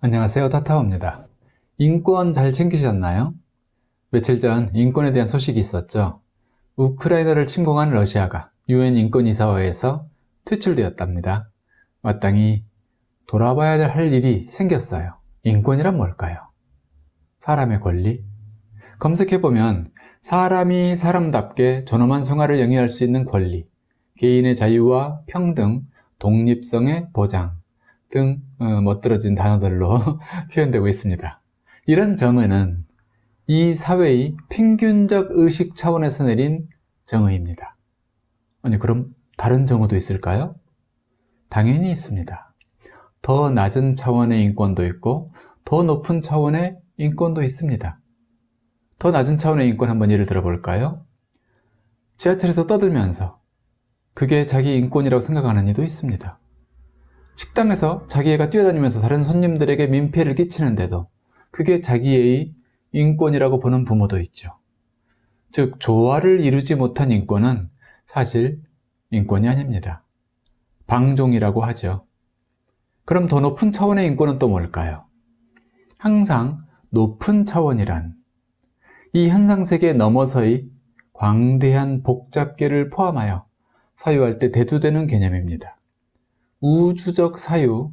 안녕하세요. 타타오입니다. 인권 잘 챙기셨나요? 며칠 전 인권에 대한 소식이 있었죠. 우크라이나를 침공한 러시아가 UN 인권이사회에서 퇴출되었답니다. 마땅히 돌아봐야 할 일이 생겼어요. 인권이란 뭘까요? 사람의 권리? 검색해보면 사람이 사람답게 존엄한 생활을 영위할 수 있는 권리, 개인의 자유와 평등, 독립성의 보장 등 멋들어진 단어들로 표현되고 있습니다. 이런 정의는 이 사회의 평균적 의식 차원에서 내린 정의입니다. 아니, 그럼 다른 정의도 있을까요? 당연히 있습니다. 더 낮은 차원의 인권도 있고 더 높은 차원의 인권도 있습니다. 더 낮은 차원의 인권 한번 예를 들어볼까요? 지하철에서 떠들면서 그게 자기 인권이라고 생각하는 이도 있습니다. 식당에서 자기 애가 뛰어다니면서 다른 손님들에게 민폐를 끼치는데도 그게 자기의 인권이라고 보는 부모도 있죠. 즉, 조화를 이루지 못한 인권은 사실 인권이 아닙니다. 방종이라고 하죠. 그럼 더 높은 차원의 인권은 또 뭘까요? 항상 높은 차원이란 이 현상세계 너머서의 광대한 복잡계를 포함하여 사유할 때 대두되는 개념입니다. 우주적 사유,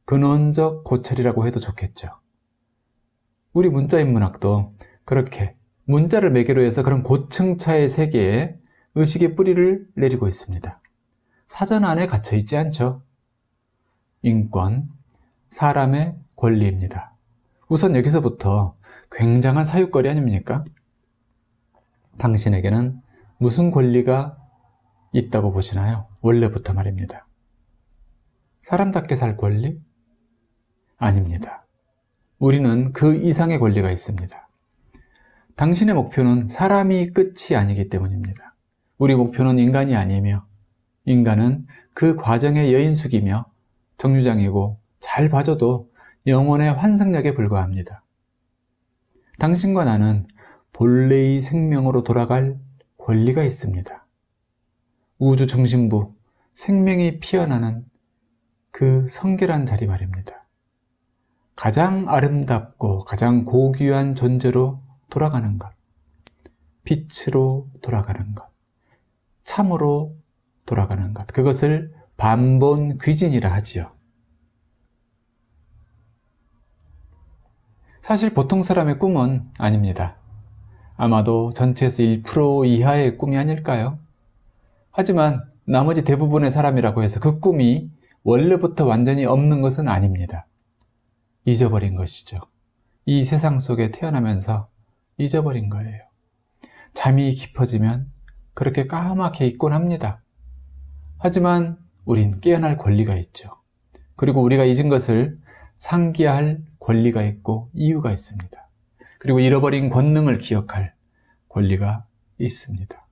근원적 고찰이라고 해도 좋겠죠. 우리 문자인문학도 그렇게 문자를 매개로 해서 그런 고층차의 세계에 의식의 뿌리를 내리고 있습니다. 사전 안에 갇혀 있지 않죠. 인권, 사람의 권리입니다. 우선 여기서부터 굉장한 사유거리 아닙니까? 당신에게는 무슨 권리가 있다고 보시나요? 원래부터 말입니다. 사람답게 살 권리? 아닙니다. 우리는 그 이상의 권리가 있습니다. 당신의 목표는 사람이 끝이 아니기 때문입니다. 우리 목표는 인간이 아니며 인간은 그 과정의 여인숙이며 정류장이고 잘 봐줘도 영혼의 환승역에 불과합니다. 당신과 나는 본래의 생명으로 돌아갈 권리가 있습니다. 우주 중심부, 생명이 피어나는 그 성결한 자리 말입니다. 가장 아름답고 가장 고귀한 존재로 돌아가는 것, 빛으로 돌아가는 것, 참으로 돌아가는 것, 그것을 반본귀진이라 하지요. 사실 보통 사람의 꿈은 아닙니다. 아마도 전체에서 1% 이하의 꿈이 아닐까요? 하지만 나머지 대부분의 사람이라고 해서 그 꿈이 원래부터 완전히 없는 것은 아닙니다. 잊어버린 것이죠. 이 세상 속에 태어나면서 잊어버린 거예요. 잠이 깊어지면 그렇게 까맣게 있곤 합니다. 하지만 우린 깨어날 권리가 있죠. 그리고 우리가 잊은 것을 상기할 권리가 있고 이유가 있습니다. 그리고 잃어버린 권능을 기억할 권리가 있습니다.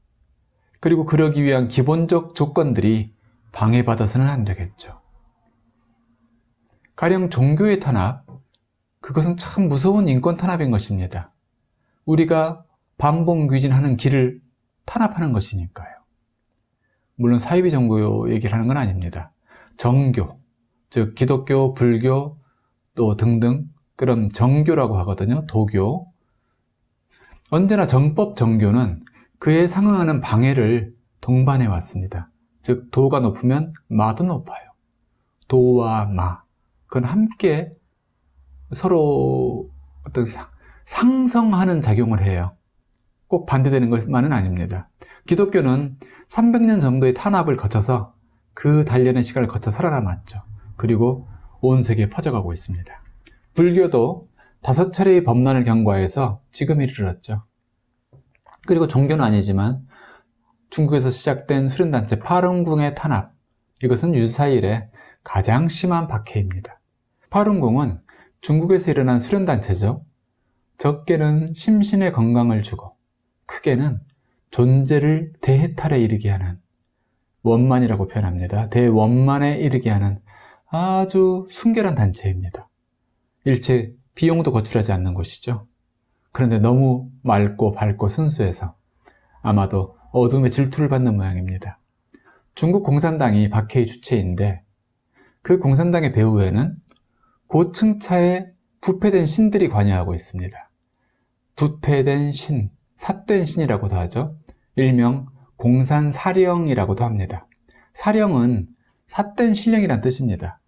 그리고 그러기 위한 기본적 조건들이 방해받아서는 안 되겠죠. 가령 종교의 탄압, 그것은 참 무서운 인권 탄압인 것입니다. 우리가 반봉귀진하는 길을 탄압하는 것이니까요. 물론 사이비 종교 얘기를 하는 건 아닙니다. 정교, 즉 기독교, 불교 또 등등 그런 정교라고 하거든요. 도교. 언제나 정법 정교는 그에 상응하는 방해를 동반해 왔습니다. 즉 도가 높으면 마도 높아요. 도와 마, 그건 함께 서로 어떤 상성하는 작용을 해요. 꼭 반대되는 것만은 아닙니다. 기독교는 300년 정도의 탄압을 거쳐서 그 단련의 시간을 거쳐 살아남았죠. 그리고 온 세계에 퍼져가고 있습니다. 불교도 5차례의 범난을 경과해서 지금 이르렀죠. 그리고 종교는 아니지만 중국에서 시작된 수련단체 파룬궁의 탄압, 이것은 유사 이래 가장 심한 박해입니다. 파룬궁은 중국에서 일어난 수련단체죠. 적게는 심신의 건강을 주고 크게는 존재를 대해탈에 이르게 하는, 원만이라고 표현합니다. 대원만에 이르게 하는 아주 순결한 단체입니다. 일체 비용도 거출하지 않는 곳이죠. 그런데 너무 맑고 밝고 순수해서 아마도 어둠의 질투를 받는 모양입니다. 중국 공산당이 박해의 주체인데 그 공산당의 배후에는 고층차에 부패된 신들이 관여하고 있습니다. 부패된 신, 삿된 신이라고도 하죠. 일명 공산사령이라고도 합니다. 사령은 삿된 신령이란 뜻입니다.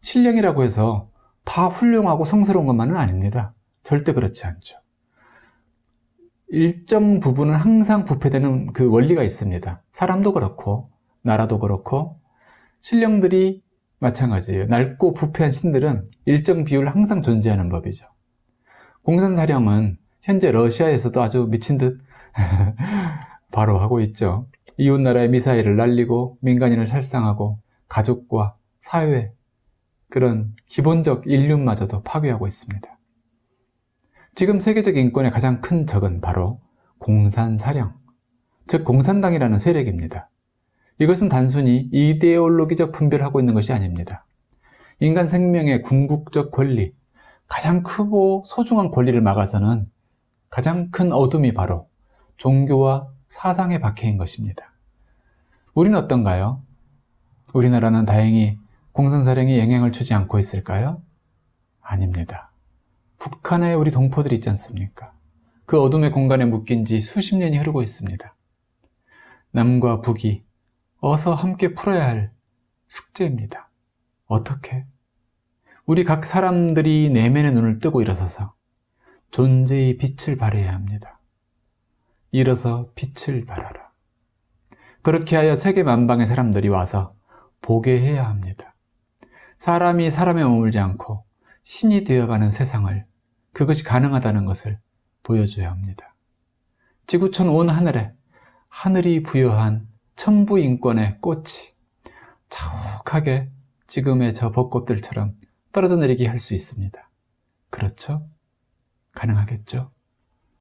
신령이라고 해서 다 훌륭하고 성스러운 것만은 아닙니다. 절대 그렇지 않죠. 일정 부분은 항상 부패되는 그 원리가 있습니다. 사람도 그렇고 나라도 그렇고 신령들이 마찬가지예요. 낡고 부패한 신들은 일정 비율 항상 존재하는 법이죠. 공산사령은 현재 러시아에서도 아주 미친 듯 바로 하고 있죠. 이웃나라의 미사일을 날리고 민간인을 살상하고 가족과 사회, 그런 기본적 인륜마저도 파괴하고 있습니다. 지금 세계적 인권의 가장 큰 적은 바로 공산사령, 즉 공산당이라는 세력입니다. 이것은 단순히 이데올로기적 분별을 하고 있는 것이 아닙니다. 인간 생명의 궁극적 권리, 가장 크고 소중한 권리를 막아서는 가장 큰 어둠이 바로 종교와 사상의 박해인 것입니다. 우리는 어떤가요? 우리나라는 다행히 공산사령이 영향을 주지 않고 있을까요? 아닙니다. 북한에 우리 동포들이 있지 않습니까? 그 어둠의 공간에 묶인 지 수십 년이 흐르고 있습니다. 남과 북이 어서 함께 풀어야 할 숙제입니다. 어떻게? 우리 각 사람들이 내면의 눈을 뜨고 일어서서 존재의 빛을 발해야 합니다. 일어서 빛을 발하라. 그렇게 하여 세계 만방의 사람들이 와서 보게 해야 합니다. 사람이 사람에 머물지 않고 신이 되어가는 세상을, 그것이 가능하다는 것을 보여줘야 합니다. 지구촌 온 하늘에 하늘이 부여한 천부인권의 꽃이 자욱하게 지금의 저 벚꽃들처럼 떨어져 내리게 할 수 있습니다. 그렇죠? 가능하겠죠?